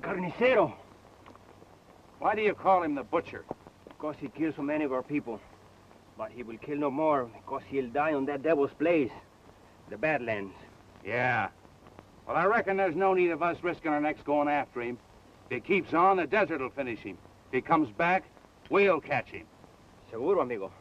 El Carnicero. Why do you call him the butcher? Because he kills so many of our people. But he will kill no more, because he'll die on that devil's place, the Badlands. Yeah. Well, I reckon there's no need of us risking our necks going after him. If he keeps on, the desert will finish him. If he comes back, we'll catch him. Seguro, amigo.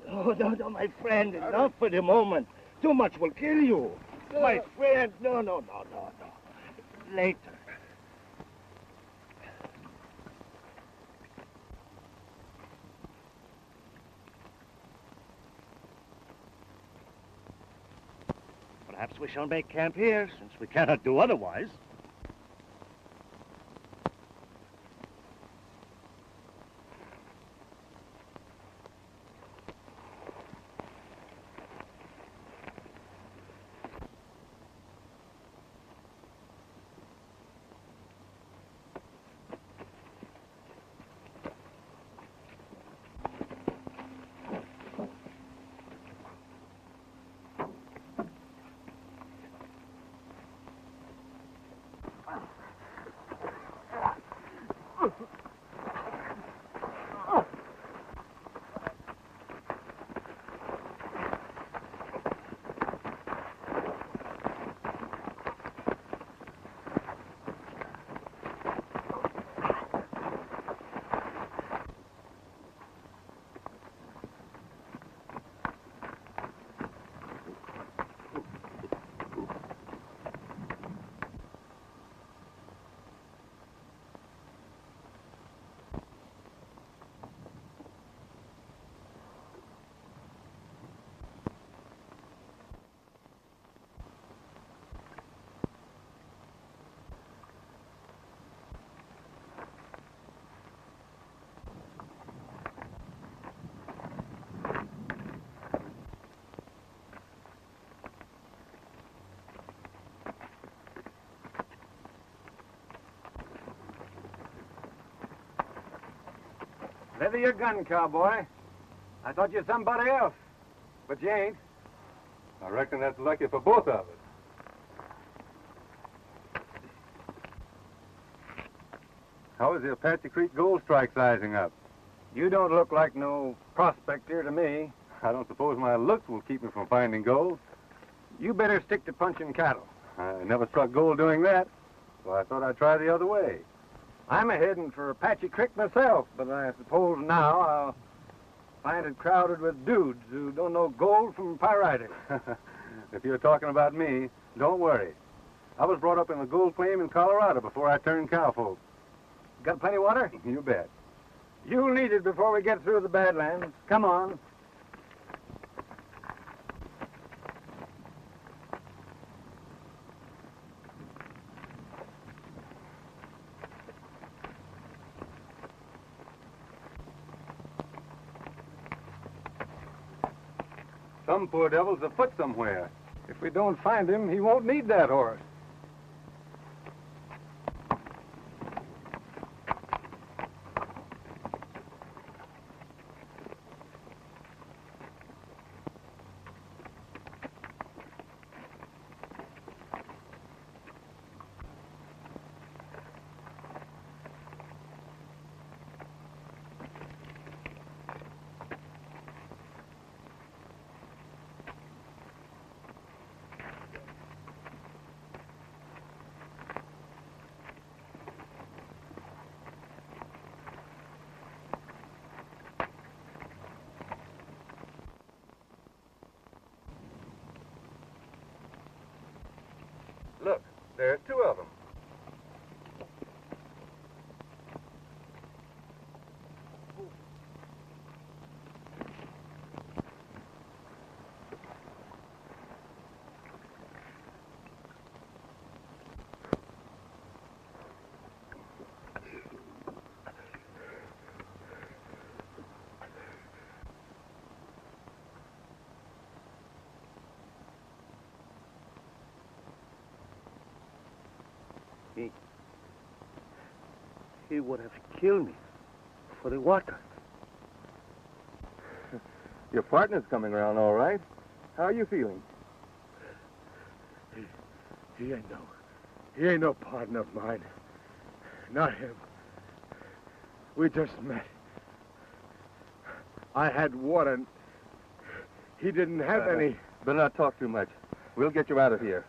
Oh, no, my friend, not for the moment. Too much will kill you. My friend, no. Later. Perhaps we shall make camp here, since we cannot do otherwise. Leather your gun, cowboy. I thought you were somebody else, but you ain't. I reckon that's lucky for both of us. How is the Apache Creek gold strike sizing up? You don't look like no prospector to me. I don't suppose my looks will keep me from finding gold. You better stick to punching cattle. I never struck gold doing that, so I thought I'd try the other way. I'm a-heading for Apache Creek myself, but I suppose now I'll find it crowded with dudes who don't know gold from pyriting. If you're talking about me, don't worry. I was brought up in a gold claim in Colorado before I turned cowfolk. Got plenty of water? You bet. You'll need it before we get through the Badlands. Come on. Some poor devil's afoot somewhere. If we don't find him, he won't need that horse. Look, there are two of them. He would have killed me for the water. Your partner's coming around all right. How are you feeling? He ain't no partner of mine. Not him. We just met. I had water and he didn't have any. Better not talk too much. We'll get you out of here.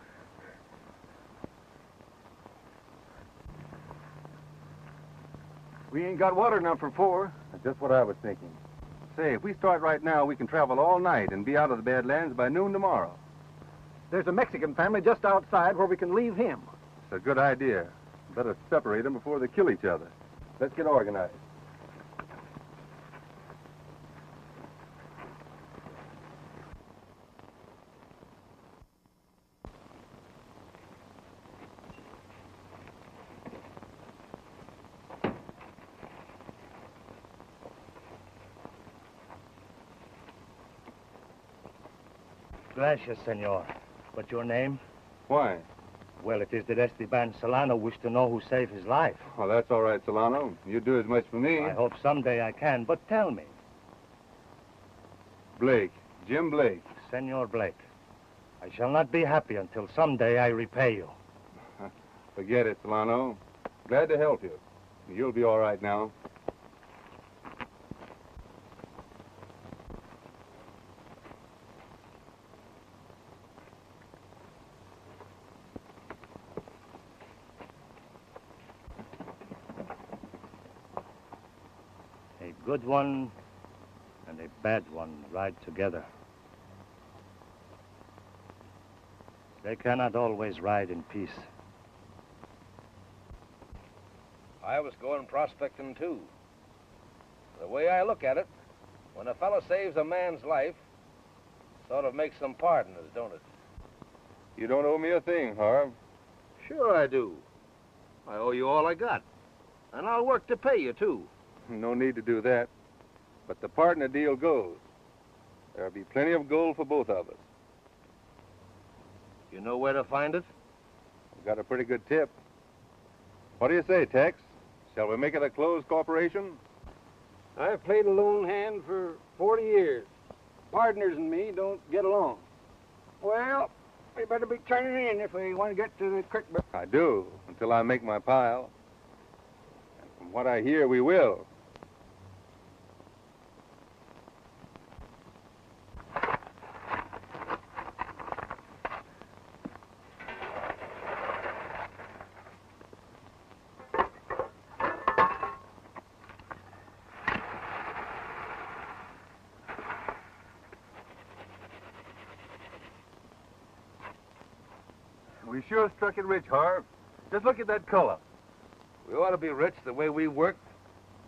We ain't got water enough for four. That's just what I was thinking. Say, if we start right now, we can travel all night and be out of the Badlands by noon tomorrow. There's a Mexican family just outside where we can leave him. It's a good idea. Better separate them before they kill each other. Let's get organized. Gracias, senor. But your name? Why? Well, it is that Esteban Solano wished to know who saved his life. Oh, that's all right, Solano. You do as much for me. I hope someday I can, but tell me. Blake. Jim Blake. Senor Blake, I shall not be happy until someday I repay you. Forget it, Solano. Glad to help you. You'll be all right now. A good one and a bad one ride together. They cannot always ride in peace. I was going prospecting, too. The way I look at it, when a fellow saves a man's life, sort of makes them partners, don't it? You don't owe me a thing, Harv. Sure I do. I owe you all I got. And I'll work to pay you, too. No need to do that. But the partner deal goes. There'll be plenty of gold for both of us. You know where to find it? We've got a pretty good tip. What do you say, Tex? Shall we make it a closed corporation? I've played a lone hand for 40 years. Partners and me don't get along. Well, we better be turning in if we want to get to the creek. I do, until I make my pile. And from what I hear, we will. We sure struck it rich, Harv. Just look at that color. We ought to be rich the way we work.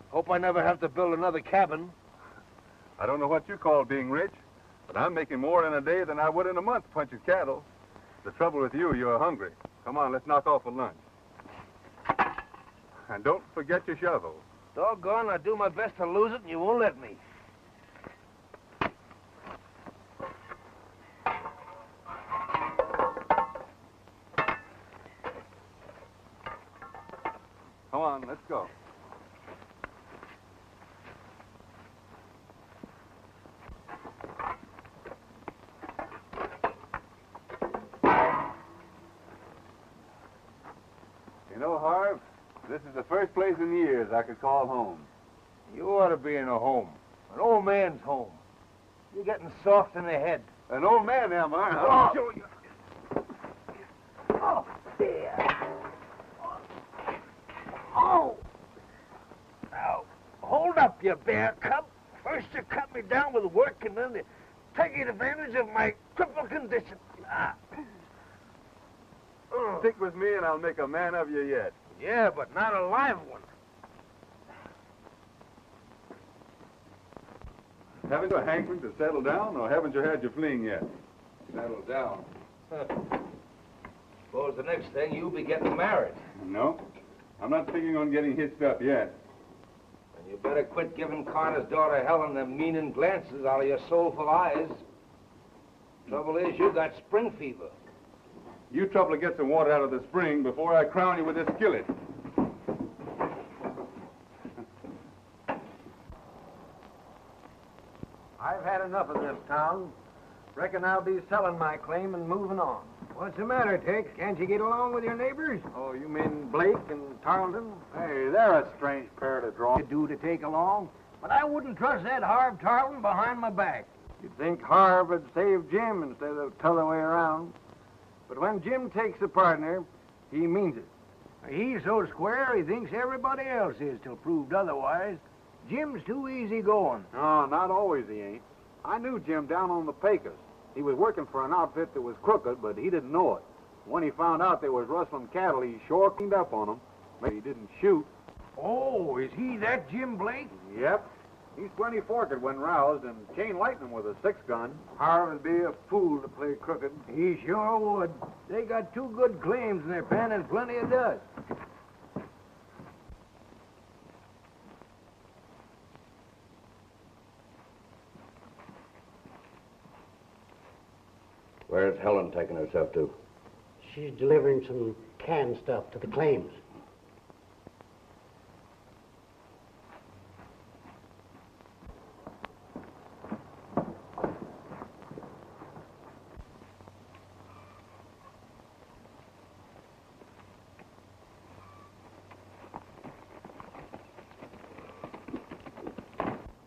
Hope I never have to build another cabin. I don't know what you call being rich, but I'm making more in a day than I would in a month punching cattle. The trouble with you, you're hungry. Come on, let's knock off for lunch. And don't forget your shovel. Doggone, I do my best to lose it and you won't let me. Come on, let's go. You know, Harv, this is the first place in years I could call home. You ought to be in a home. An old man's home. You're getting soft in the head. An old man, am I? Oh. I'll show you. Oh, dear. Oh. Now, hold up, you bear cub. First you cut me down with work, and then you take advantage of my crippled condition. Ah. Stick with me and I'll make a man of you yet. Yeah, but not a live one. Haven't you a hankering to settle down, or haven't you had your fling yet? Settle down. Suppose the next thing you'll be getting married. No. I'm not thinking on getting hitched up yet. And you better quit giving Carter's daughter Helen them meaning glances out of your soulful eyes. Trouble is, you got spring fever. You trouble to get some water out of the spring before I crown you with this skillet. I've had enough of this town. Reckon I'll be selling my claim and moving on. What's the matter, Dick? Can't you get along with your neighbors? Oh, you mean Blake and Tarleton? Hey, they're a strange pair to draw. You do to take along. But I wouldn't trust that Harv Tarleton behind my back. You'd think Harv would save Jim instead of the other way around. But when Jim takes a partner, he means it. He's so square, he thinks everybody else is till proved otherwise. Jim's too easy going. No, not always he ain't. I knew Jim down on the Pecos. He was working for an outfit that was crooked, but he didn't know it. When he found out they was rustling cattle, he sure cleaned up on them. Maybe he didn't shoot. Oh, is he that Jim Blake? Yep. He's plenty forked when roused, and chain lightning with a 6-gun. Harv would be a fool to play crooked. He sure would. They got 2 good claims in their pen and plenty of dust. Where's Helen taking herself to? She's delivering some canned stuff to the claims.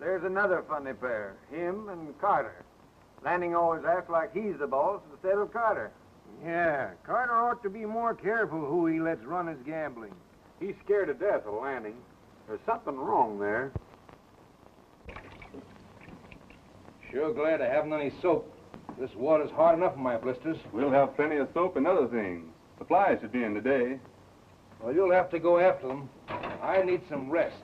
There's another funny pair, him and Carter. Lanning always acts like he's the boss instead of Carter. Yeah, Carter ought to be more careful who he lets run his gambling. He's scared to death of Lanning. There's something wrong there. Sure glad I haven't any soap. This water's hard enough for my blisters. We'll have plenty of soap and other things. Supplies should be in today. Well, you'll have to go after them. I need some rest.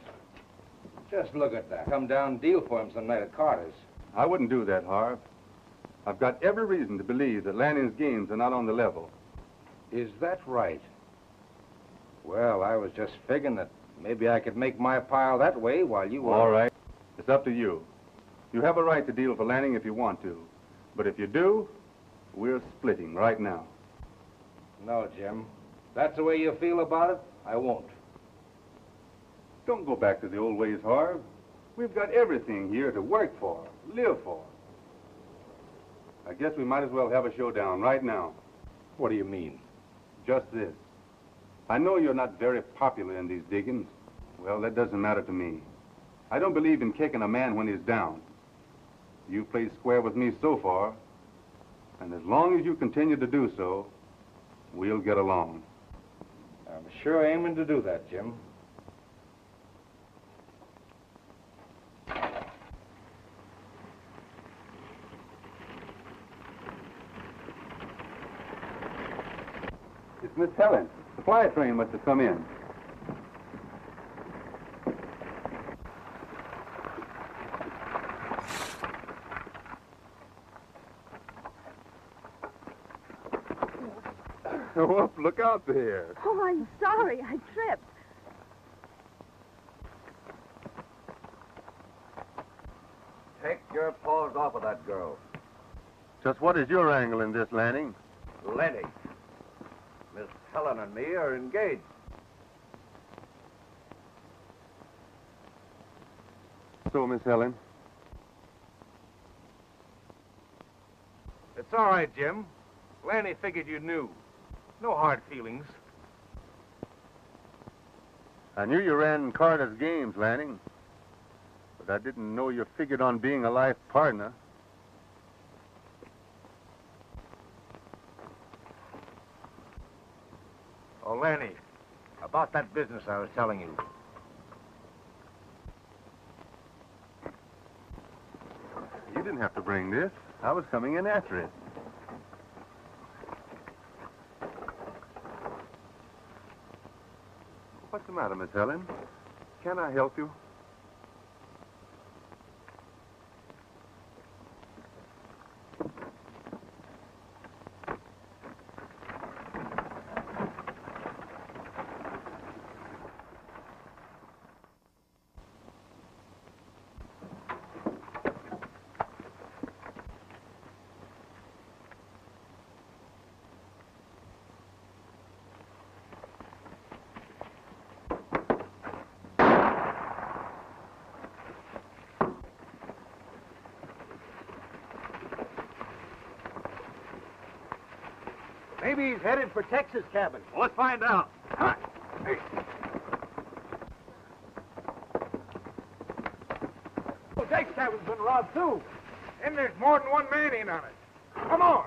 Just look at that. Come down and deal for him some night at Carter's. I wouldn't do that, Harv. I've got every reason to believe that Lanning's games are not on the level. Is that right? Well, I was just figuring that maybe I could make my pile that way while you... All right. It's up to you. You have a right to deal for Lanning if you want to. But if you do, we're splitting right now. No, Jim. If that's the way you feel about it, I won't. Don't go back to the old ways, Harv. We've got everything here to work for, live for. I guess we might as well have a showdown right now. What do you mean? Just this. I know you're not very popular in these diggings. Well, that doesn't matter to me. I don't believe in kicking a man when he's down. You played square with me so far, and as long as you continue to do so, we'll get along. I'm sure aiming to do that, Jim. Miss Helen. The fly train must have come in. Whoop, look out there. Oh, I'm sorry. I tripped. Take your paws off of that girl. Just what is your angle in this, Lanning? Lenny. Miss Helen and me are engaged. So, Miss Helen? It's all right, Jim. Lanny figured you knew. No hard feelings. I knew you ran Carter's games, Lanning. But I didn't know you figured on being a life partner. Oh, Lanny, about that business I was telling you. You didn't have to bring this. I was coming in after it. What's the matter, Miss Helen? Can I help you? Maybe he's headed for Texas cabin. Well, let's find out. Come on. Hey. Oh, Jake's cabin's been robbed, too. And there's more than one man in on it. Come on.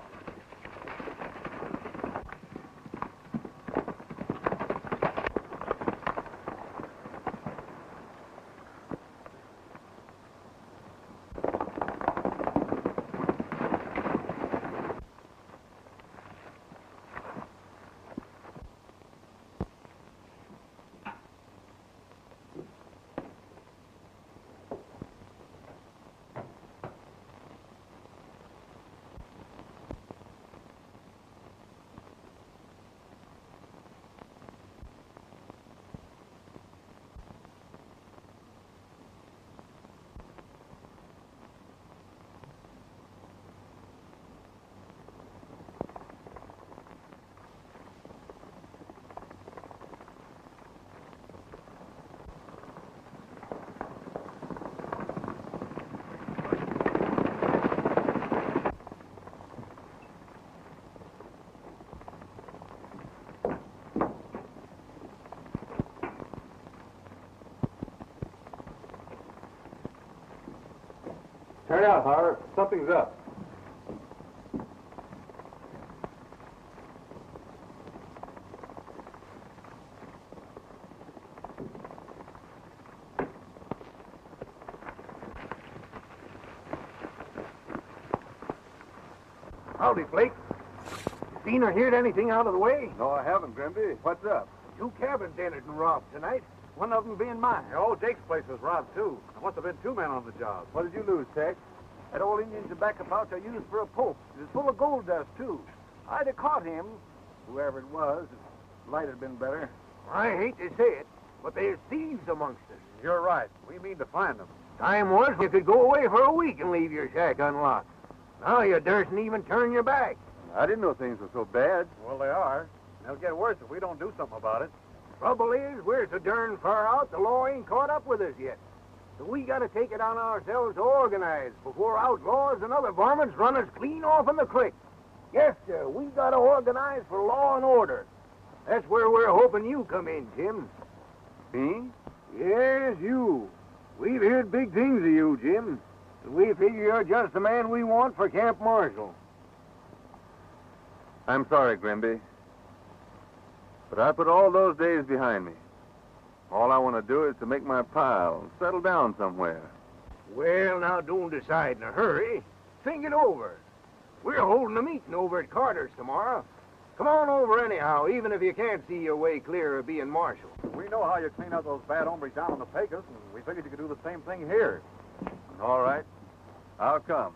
Turn out, Howard. Something's up. Howdy, Flake. You seen or heard anything out of the way? No, I haven't, Grimby. What's up? 2 cabins entered and robbed tonight. One of them being mine. Oh, Jake's place was robbed, too. There must have been 2 men on the job. What did you lose, Tex? That old Indian tobacco pouch I used for a poke. It was full of gold dust, too. I'd have caught him, whoever it was, if light had been better. I hate to say it, but there's thieves amongst us. You're right. We mean to find them. Time was you could go away for a week and leave your shack unlocked. Now you dursn't even turn your back. I didn't know things were so bad. Well, they are. They'll get worse if we don't do something about it. Trouble is, we're so darn far out, the law ain't caught up with us yet. So we gotta take it on ourselves to organize before outlaws and other varmints run us clean off in the creek. Yes, sir, we gotta organize for law and order. That's where we're hoping you come in, Jim. Me? Yes, you. We've heard big things of you, Jim. And we figure you're just the man we want for Camp Marshal. I'm sorry, Grimby. But I put all those days behind me. All I want to do is to make my pile and settle down somewhere. Well, now, don't decide in a hurry. Think it over. We're holding a meeting over at Carter's tomorrow. Come on over anyhow, even if you can't see your way clear of being marshal. We know how you clean out those bad hombres down on the Pecos, and we figured you could do the same thing here. All right. I'll come.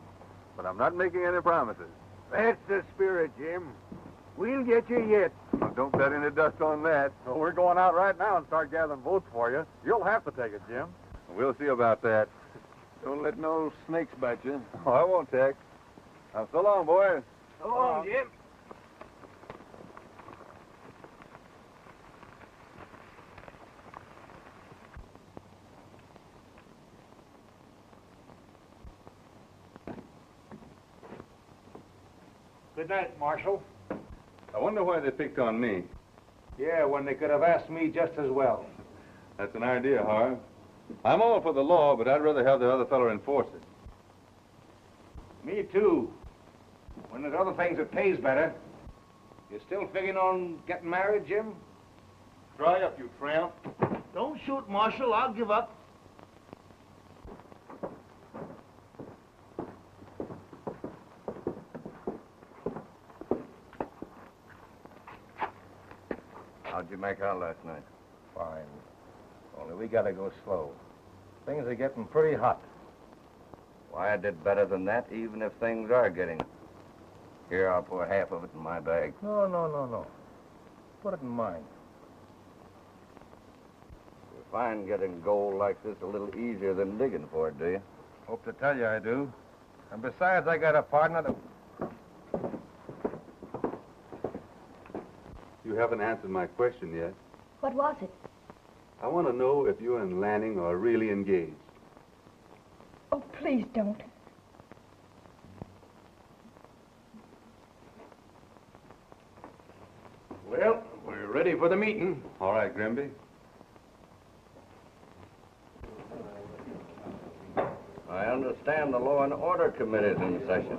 But I'm not making any promises. That's the spirit, Jim. We'll get you yet. Well, don't bet any dust on that. Well, we're going out right now and start gathering votes for you. You'll have to take it, Jim. We'll see about that. Don't let no snakes bite you. Oh, I won't, Tex. Now, so long, boys. So long, Jim. Good night, Marshal. I wonder why they picked on me. Yeah, when they could have asked me just as well. That's an idea, Harv. I'm all for the law, but I'd rather have the other fellow enforce it. Me too. When there's other things that pays better. You still figuring on getting married, Jim? Dry up, you tramp. Don't shoot, Marshal. I'll give up. How'd you make out last night? Fine. Only we gotta go slow. Things are getting pretty hot. Why, I did better than that, even if things are getting... Here, I'll pour half of it in my bag. No. Put it in mine. You find getting gold like this a little easier than digging for it, do you? Hope to tell you I do. And besides, I got a partner that... You haven't answered my question yet. What was it? I want to know if you and Lanning are really engaged. Oh, please don't. Well, we're ready for the meeting. All right, Grimby. I understand the Law and Order Committee's in session.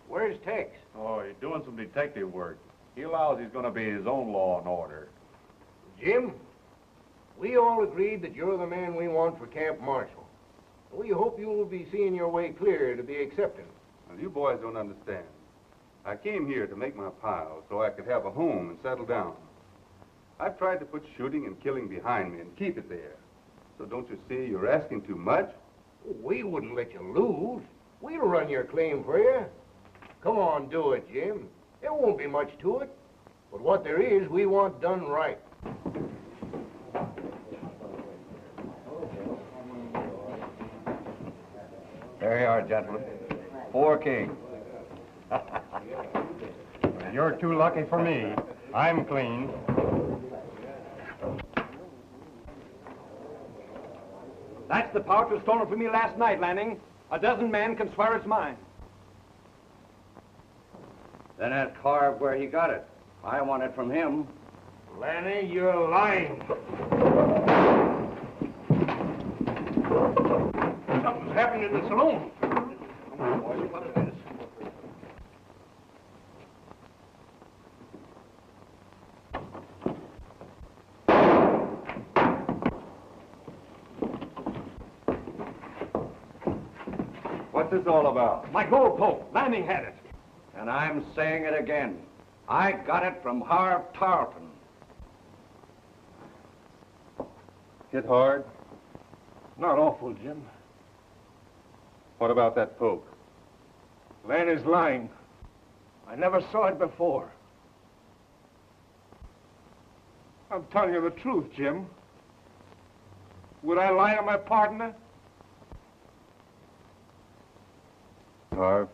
Where's Tex? Oh, he's doing some detective work. He allows he's going to be his own law and order. Jim, we all agreed that you're the man we want for Camp Marshal. We hope you will be seeing your way clear to be accepted. Well, you boys don't understand. I came here to make my pile so I could have a home and settle down. I've tried to put shooting and killing behind me and keep it there. So don't you see you're asking too much? We wouldn't let you lose. We'll run your claim for you. Come on, do it, Jim. There won't be much to it. But what there is, we want done right. There you are, gentlemen. 4 kings. You're too lucky for me. I'm clean. That's the pouch was stolen from me last night, Lanning. A dozen men can swear it's mine. Then ask Harv where he got it. I want it from him. Lanning, you're lying. Something's happened in the saloon. Come on, boys, what is this? What's this all about? My gold poke. Lanning had it. And I'm saying it again. I got it from Harv Tarleton. Hit hard? Not awful, Jim. What about that poke? Lanning's lying. I never saw it before. I'm telling you the truth, Jim. Would I lie to my partner? Harv.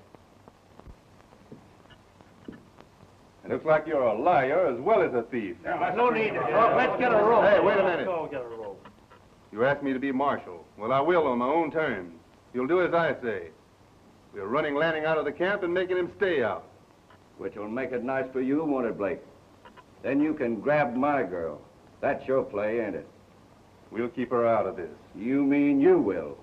It looks like you're a liar as well as a thief. No need to talk. Let's get a rope. Hey, wait a minute. Go get a rope. You asked me to be marshal. Well, I will on my own terms. You'll do as I say. We're running Lanning out of the camp and making him stay out. Which will make it nice for you, won't it, Blake? Then you can grab my girl. That's your play, ain't it? We'll keep her out of this. You mean you will.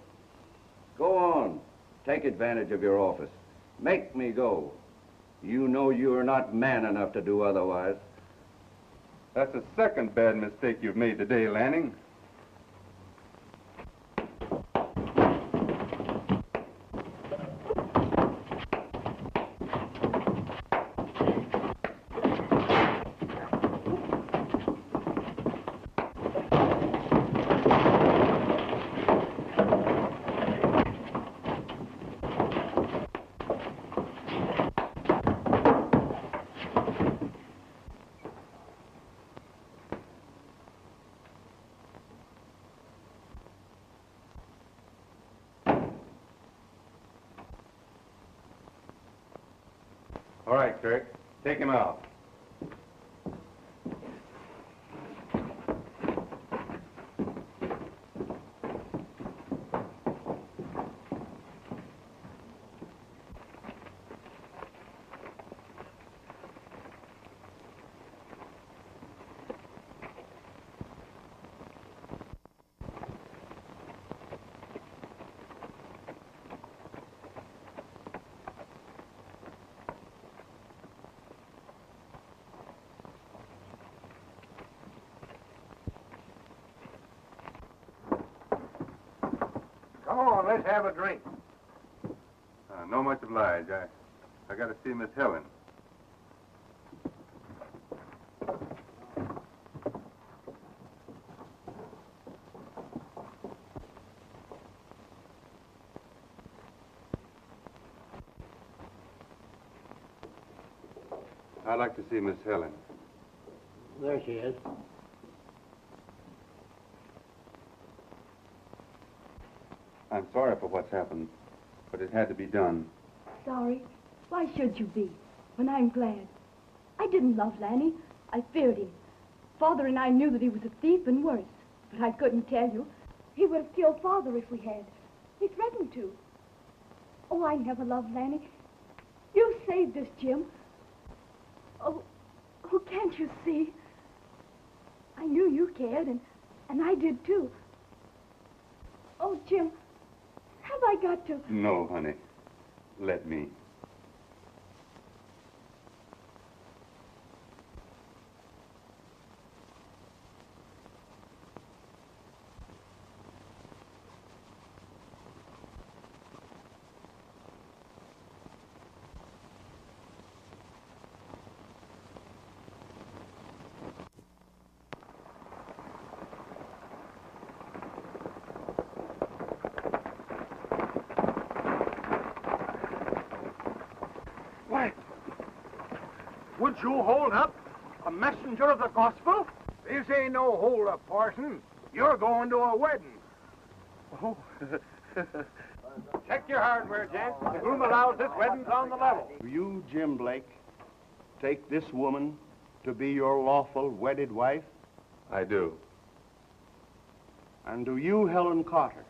Go on. Take advantage of your office. Make me go. You know you're not man enough to do otherwise. That's the second bad mistake you've made today, Lanning. All right, Kirk. Take him out. Come on, let's have a drink. No much obliged. I got to see Miss Helen. I'd like to see Miss Helen. There she is. I'm sorry for what's happened, but it had to be done. Sorry? Why should you be, when I'm glad? I didn't love Lanny. I feared him. Father and I knew that he was a thief and worse, but I couldn't tell you. He would have killed Father if we had. He threatened to. Oh, I never loved Lanny. You saved us, Jim. Oh, can't you see? I knew you cared, and I did too. Oh, Jim, have I got to... No, honey. Let me. Why, would you hold up a messenger of the gospel? This ain't no hold-up, Parson. You're going to a wedding. Oh. Check your hardware, gents. The groom allows this wedding's on the level. Do you, Jim Blake, take this woman to be your lawful wedded wife? I do. And do you, Helen Carter,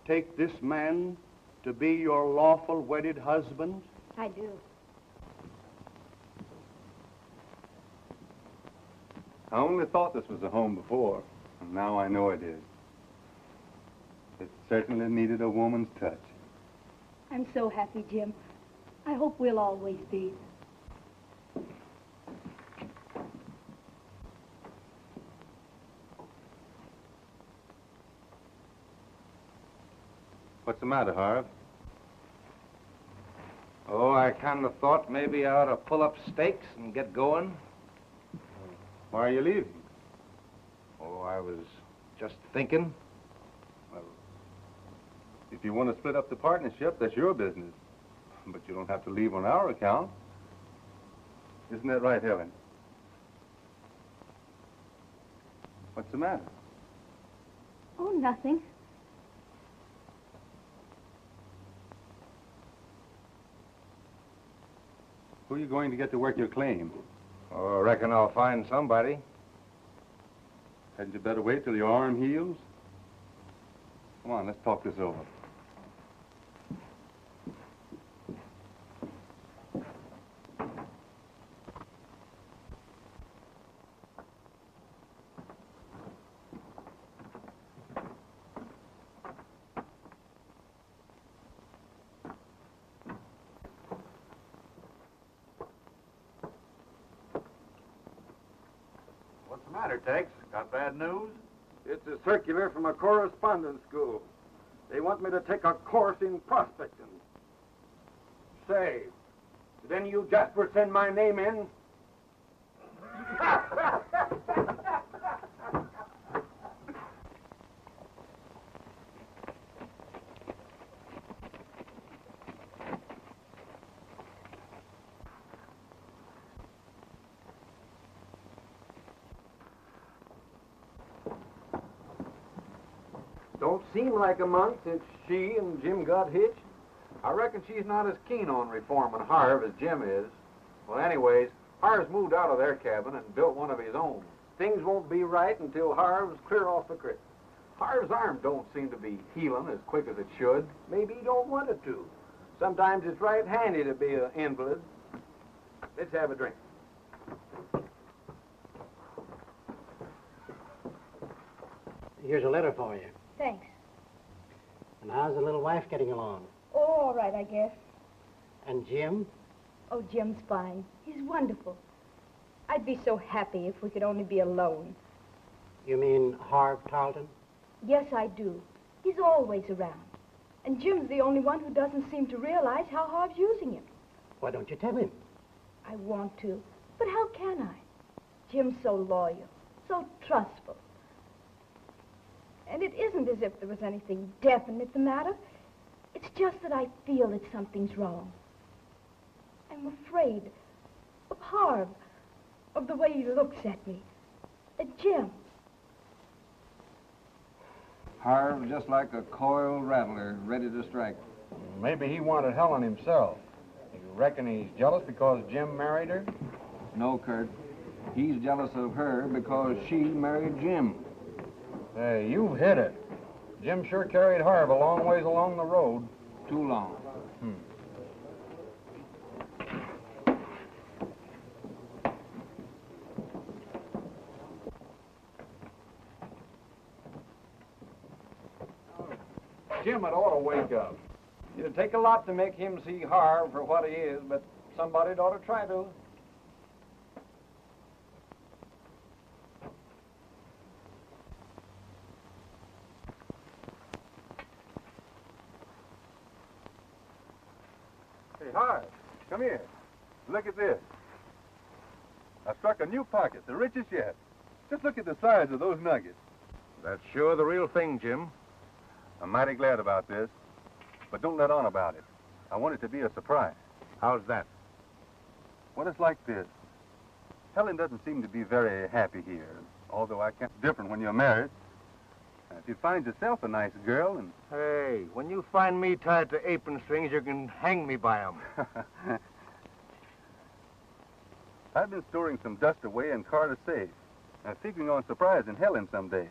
take this man to be your lawful wedded husband? I do. I only thought this was a home before, and now I know it is. It certainly needed a woman's touch. I'm so happy, Jim. I hope we'll always be. What's the matter, Harv? Oh, I kind of thought maybe I ought to pull up stakes and get going. Why are you leaving? Oh, I was just thinking. Well, if you want to split up the partnership, that's your business. But you don't have to leave on our account. Isn't that right, Helen? What's the matter? Oh, nothing. Who are you going to get to work your claim? Oh, I reckon I'll find somebody. Hadn't you better wait till your arm heals? Come on, let's talk this over. matter, Tex? Got bad news? It's a circular from a correspondence school. They want me to take a course in prospecting. Say, did any of you Jasper send my name in? Don't seem like a month since she and Jim got hitched. I reckon she's not as keen on reforming Harv as Jim is. Well, anyways, Harv's moved out of their cabin and built one of his own. Things won't be right until Harv's clear off the creek. Harv's arm don't seem to be healing as quick as it should. Maybe he don't want it to. Sometimes it's right handy to be an invalid. Let's have a drink. Here's a letter for you. Thanks. And how's the little wife getting along? Oh, all right, I guess. And Jim? Oh, Jim's fine. He's wonderful. I'd be so happy if we could only be alone. You mean Harv Tarleton? Yes, I do. He's always around. And Jim's the only one who doesn't seem to realize how Harv's using him. Why don't you tell him? I want to, but how can I? Jim's so loyal, so trustful. And it isn't as if there was anything definite the matter. It's just that I feel that something's wrong. I'm afraid of Harv, of the way he looks at me, at Jim. Harv's just like a coiled rattler, ready to strike. Maybe he wanted Helen himself. You reckon he's jealous because Jim married her? No, Kurt. He's jealous of her because she married Jim. Hey, you've hit it. Jim sure carried Harv a long ways along the road. Too long. Jim had ought to wake up. It'd take a lot to make him see Harv for what he is, but somebody'd ought to try to. Hey, Harv, come here. Look at this. I struck a new pocket, the richest yet. Just look at the size of those nuggets. That's sure the real thing, Jim. I'm mighty glad about this, but don't let on about it. I want it to be a surprise. How's that? Well, it's like this. Helen doesn't seem to be very happy here, although I can't different when you're married. If you find yourself a nice girl and... Hey, when you find me tied to apron strings, you can hang me by 'em. I've been storing some dust away in Carter's safe, and figuring on surprising Helen someday.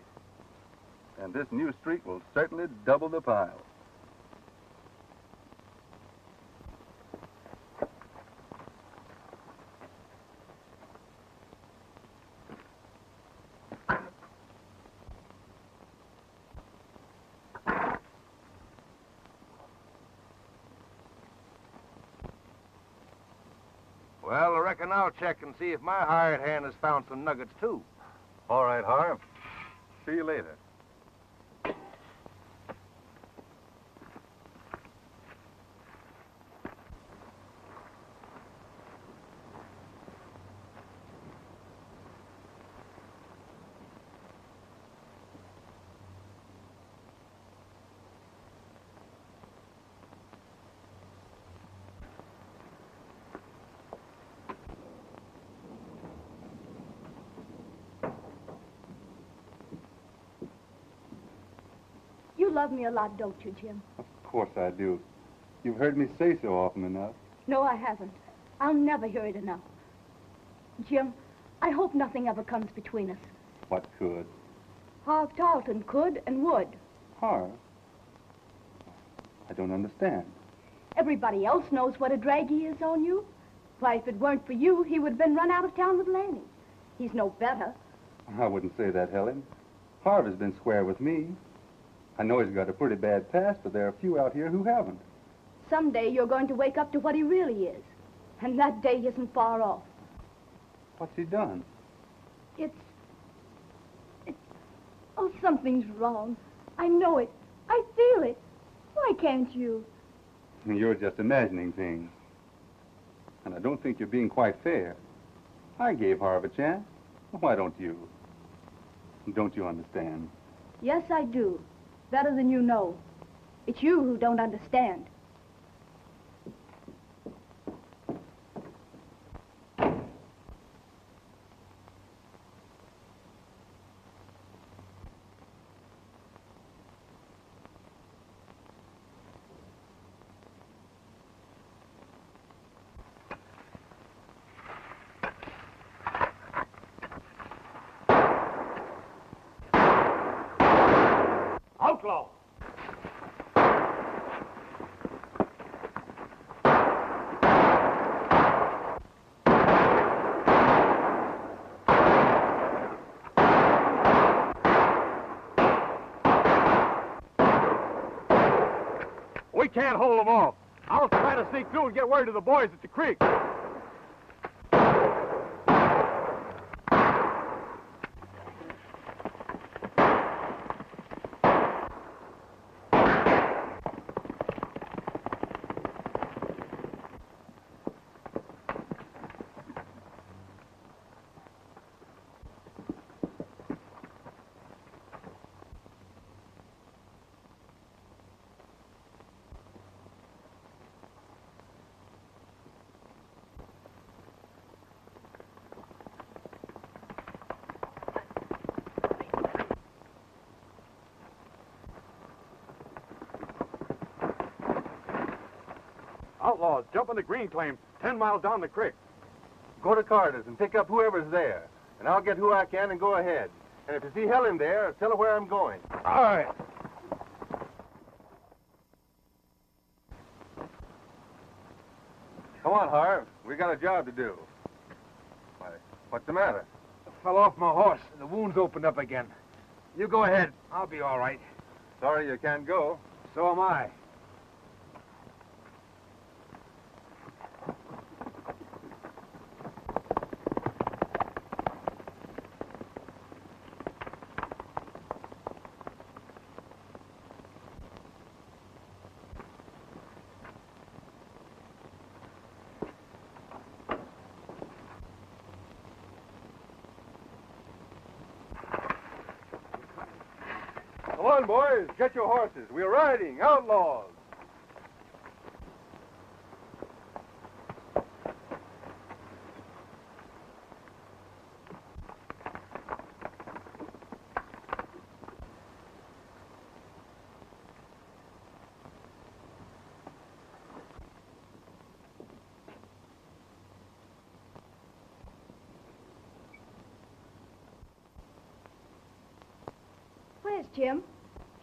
And this new streak will certainly double the pile. Well, I reckon I'll check and see if my hired hand has found some nuggets, too. All right, Harv. See you later. You love me a lot, don't you, Jim? Of course I do. You've heard me say so often enough. No, I haven't. I'll never hear it enough. Jim, I hope nothing ever comes between us. What could? Harv Tarleton could and would. Harv? I don't understand. Everybody else knows what a drag he is on you. Why, if it weren't for you, he would have been run out of town with Lanny. He's no better. I wouldn't say that, Helen. Harv has been square with me. I know he's got a pretty bad past, but there are a few out here who haven't. Someday you're going to wake up to what he really is. And that day isn't far off. What's he done? It's something's wrong. I know it. I feel it. Why can't you? You're just imagining things. And I don't think you're being quite fair. I gave Harv a chance. Why don't you? Don't you understand? Yes, I do. Better than you know. It's you who don't understand. Outlaw! We can't hold them off. I'll try to sneak through and get word to the boys at the creek. Outlaws, jump on the green claim 10 miles down the creek. Go to Carter's and pick up whoever's there. And I'll get who I can and go ahead. And if you see Helen there, tell her where I'm going. All right. Come on, Harv. We got a job to do. Why, what's the matter? I fell off my horse and the wound's opened up again. You go ahead. I'll be all right. Sorry you can't go. So am I. Come on, boys. Get your horses. We're riding. Outlaws. Where's Jim?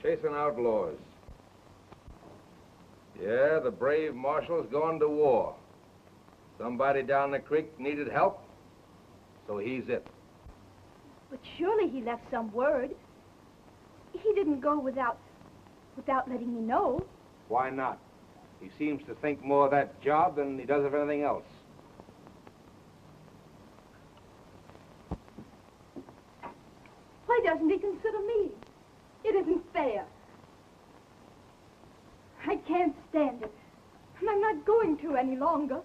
Chasing outlaws. Yeah, the brave marshal's gone to war. Somebody down the creek needed help, so he's it. But surely he left some word. He didn't go without letting me know. Why not? He seems to think more of that job than he does of anything else. Why doesn't he consider me? It isn't fair. I can't stand it. And I'm not going to any longer.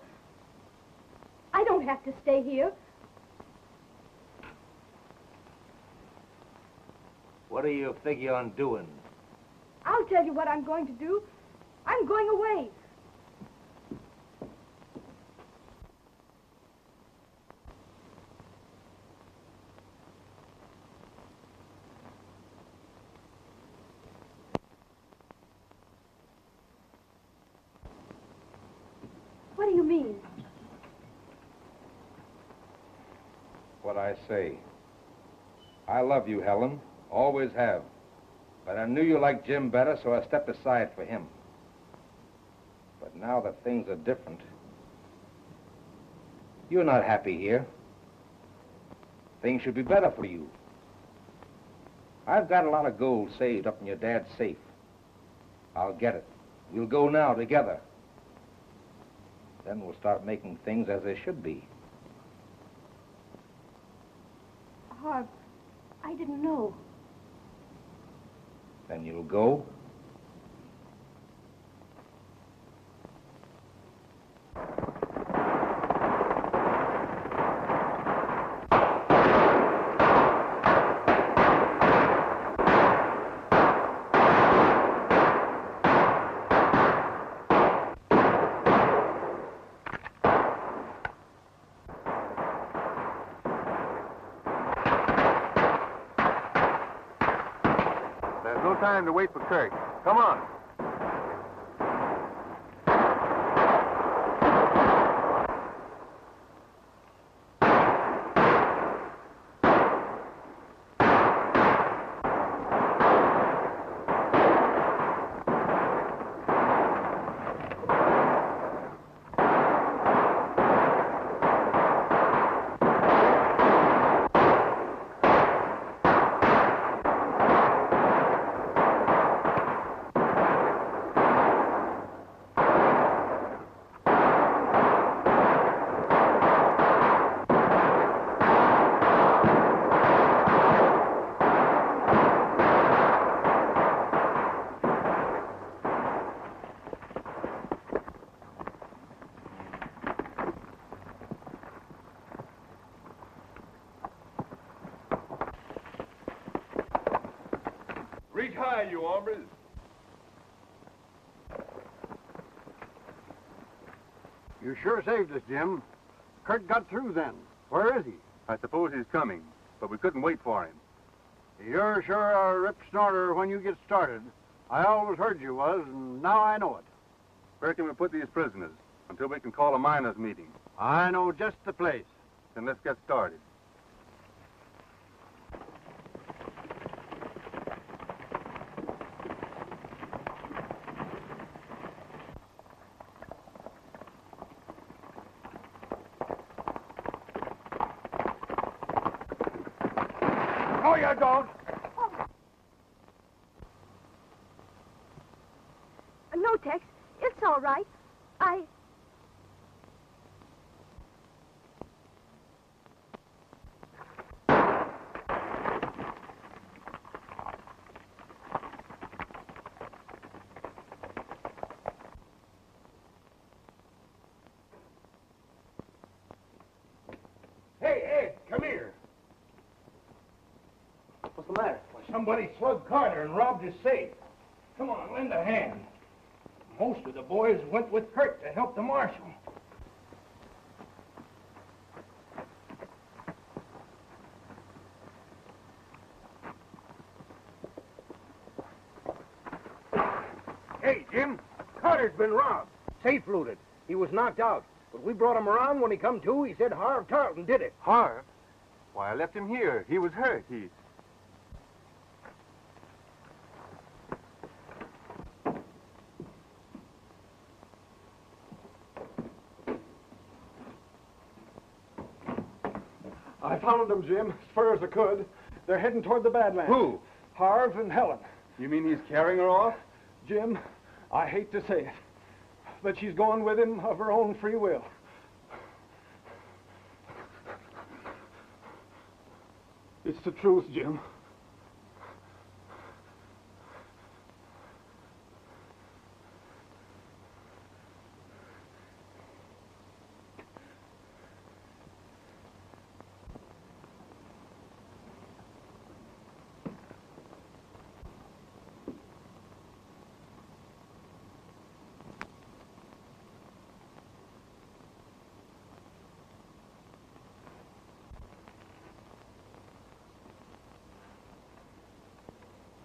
I don't have to stay here. What do you figure on doing? I'll tell you what I'm going to do. I'm going away. What do you mean? What I say. I love you, Helen. Always have. But I knew you liked Jim better, so I stepped aside for him. But now that things are different, you're not happy here. Things should be better for you. I've got a lot of gold saved up in your dad's safe. I'll get it. We'll go now together. Then we'll start making things as they should be. Harv, I didn't know. Then you'll go? There's no time to wait for Kirk. Come on. Reach high, you hombres. You sure saved us, Jim. Kurt got through then. Where is he? I suppose he's coming, but we couldn't wait for him. You're sure a rip snorter when you get started. I always heard you was, and now I know it. Where can we put these prisoners until we can call a miners' meeting? I know just the place. Then let's get started. No, you don't. No, Tex. It's all right. Hey, come here. What's the matter? Somebody slugged Carter and robbed his safe. Come on, lend a hand. Most of the boys went with Kurt to help the marshal. Hey, Jim, Carter's been robbed. Safe looted. He was knocked out. But we brought him around. When he come to, he said Harv Tarleton did it. Harv? Why, I left him here. He was hurt. I followed them, Jim, as far as I could. They're heading toward the Badlands. Who? Harv and Helen. You mean he's carrying her off? Jim, I hate to say it, but she's going with him of her own free will. It's the truth, Jim.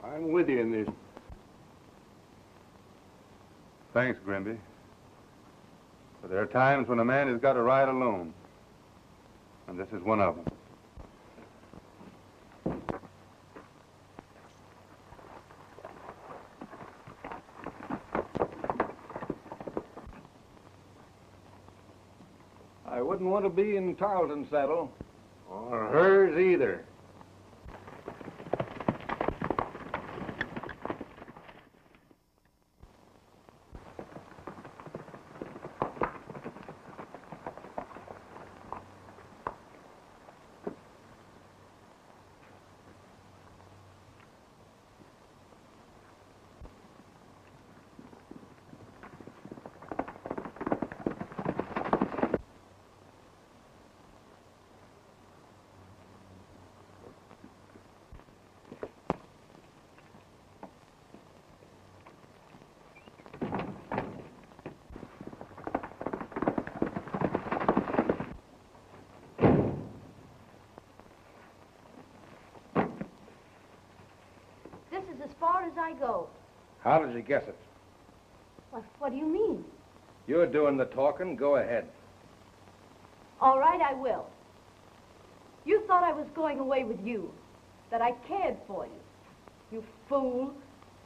I'm with you in this. Thanks, Grimby. But there are times when a man has got to ride alone. And this is one of them. I wouldn't want to be in Tarleton's saddle. Or hers either. far as I go. How did you guess it? What do you mean? You're doing the talking. Go ahead. All right, I will. You thought I was going away with you, that I cared for you. You fool.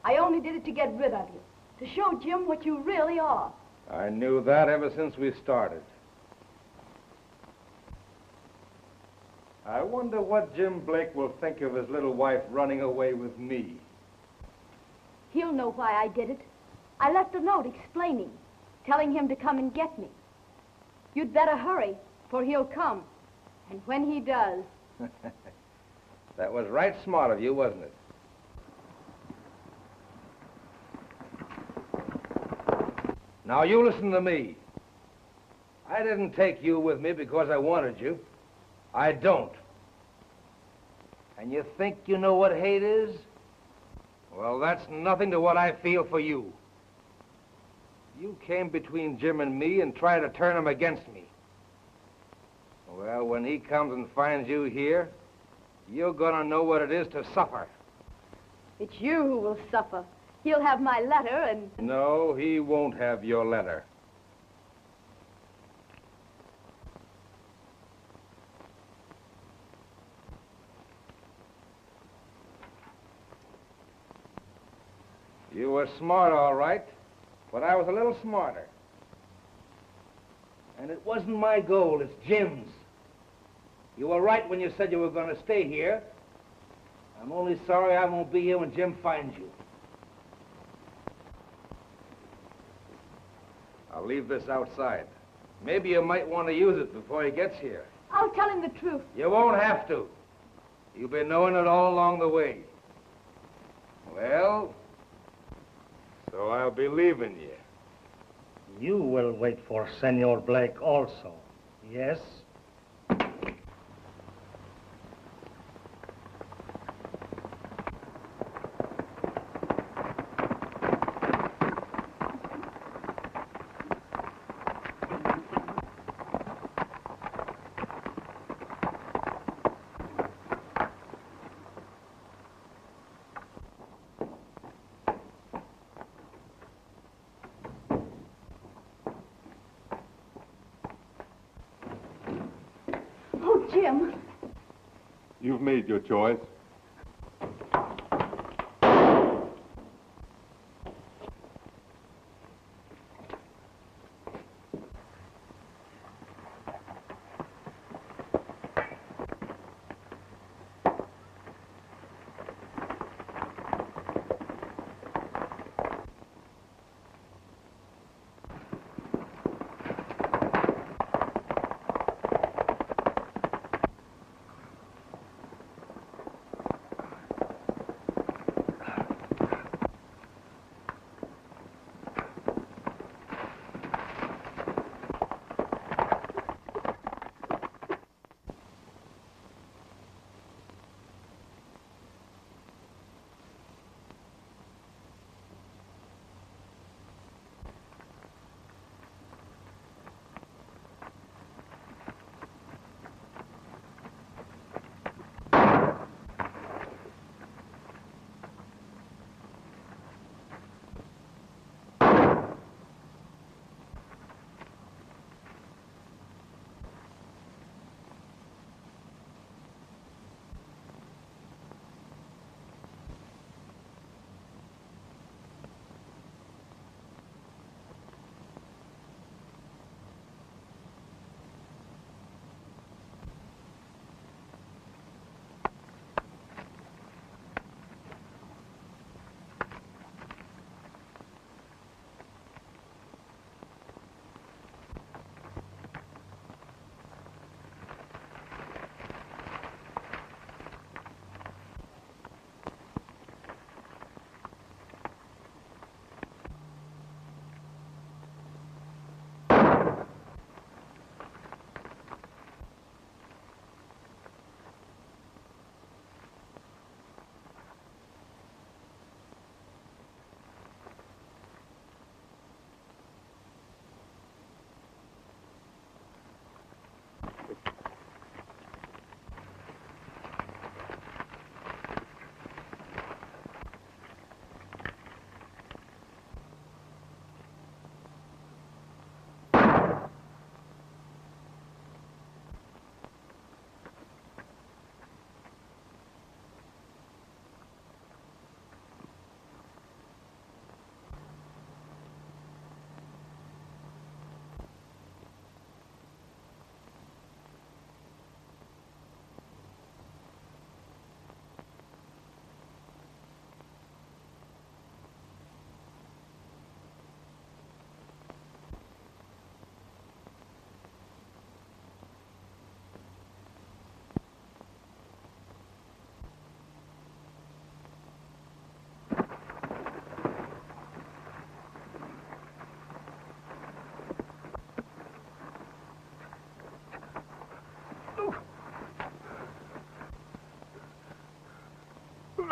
I only did it to get rid of you, to show Jim what you really are. I knew that ever since we started. I wonder what Jim Blake will think of his little wife running away with me. He'll know why I did it. I left a note explaining, telling him to come and get me. You'd better hurry, for he'll come. And when he does... That was right smart of you, wasn't it? Now, you listen to me. I didn't take you with me because I wanted you. I don't. And you think you know what hate is? Well, that's nothing to what I feel for you. You came between Jim and me and tried to turn him against me. Well, when he comes and finds you here, you're gonna know what it is to suffer. It's you who will suffer. He'll have my letter and... No, he won't have your letter. You were smart, all right, but I was a little smarter. And it wasn't my goal, it's Jim's. You were right when you said you were going to stay here. I'm only sorry I won't be here when Jim finds you. I'll leave this outside. Maybe you might want to use it before he gets here. I'll tell him the truth. You won't have to. You've been knowing it all along the way. Well, so I'll be leaving you. You will wait for Senor Blake also, yes? Jim. You've made your choice.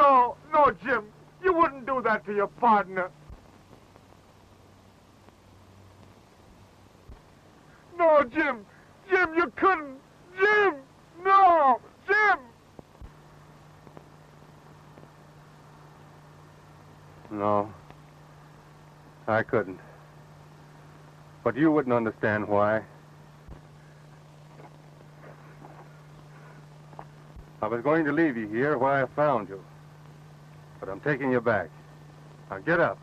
No, no, Jim. You wouldn't do that to your partner. No, Jim. Jim, you couldn't. Jim! No! Jim! No, I couldn't. But you wouldn't understand why. I was going to leave you here where I found you. But I'm taking you back. Now get up.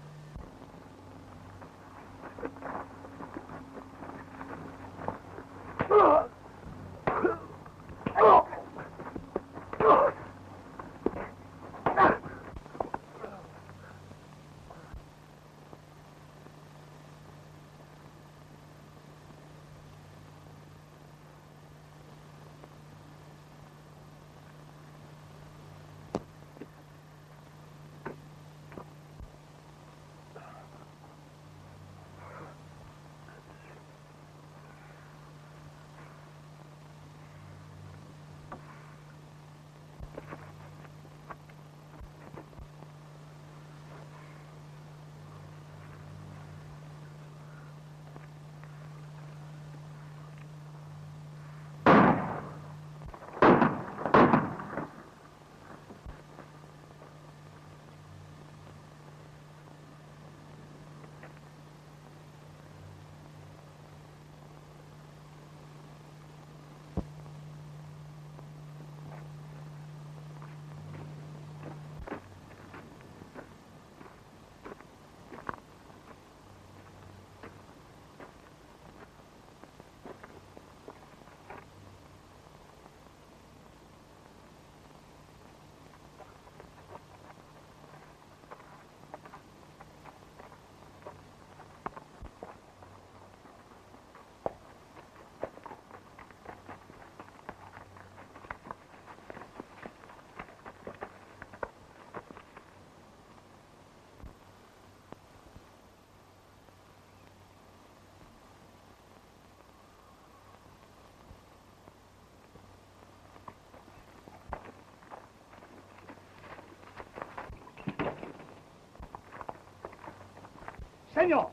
Senor!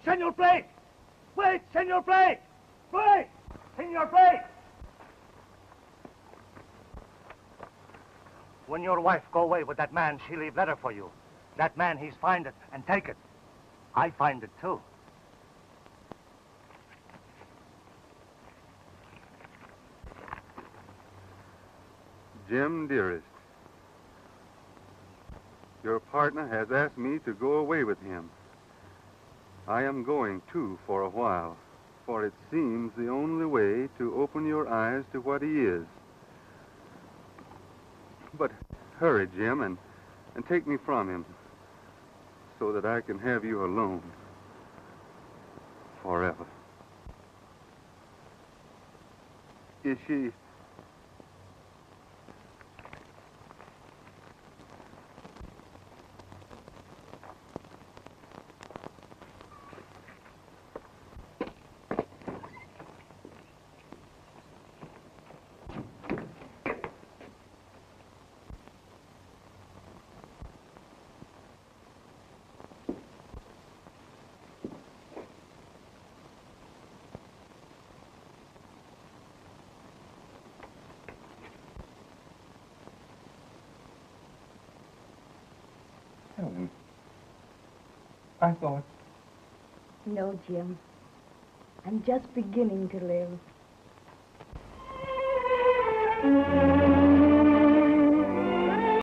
Senor Blake! Wait, Senor Blake! Blake! Senor Blake! When your wife go away with that man, she leave letter for you. That man, he's find it and take it. I find it too. Jim, dearest, your partner has asked me to go away with him. I am going, too, for a while, for it seems the only way to open your eyes to what he is. But hurry, Jim, and take me from him so that I can have you alone forever. Is she... Helen, I thought... No, Jim. I'm just beginning to live.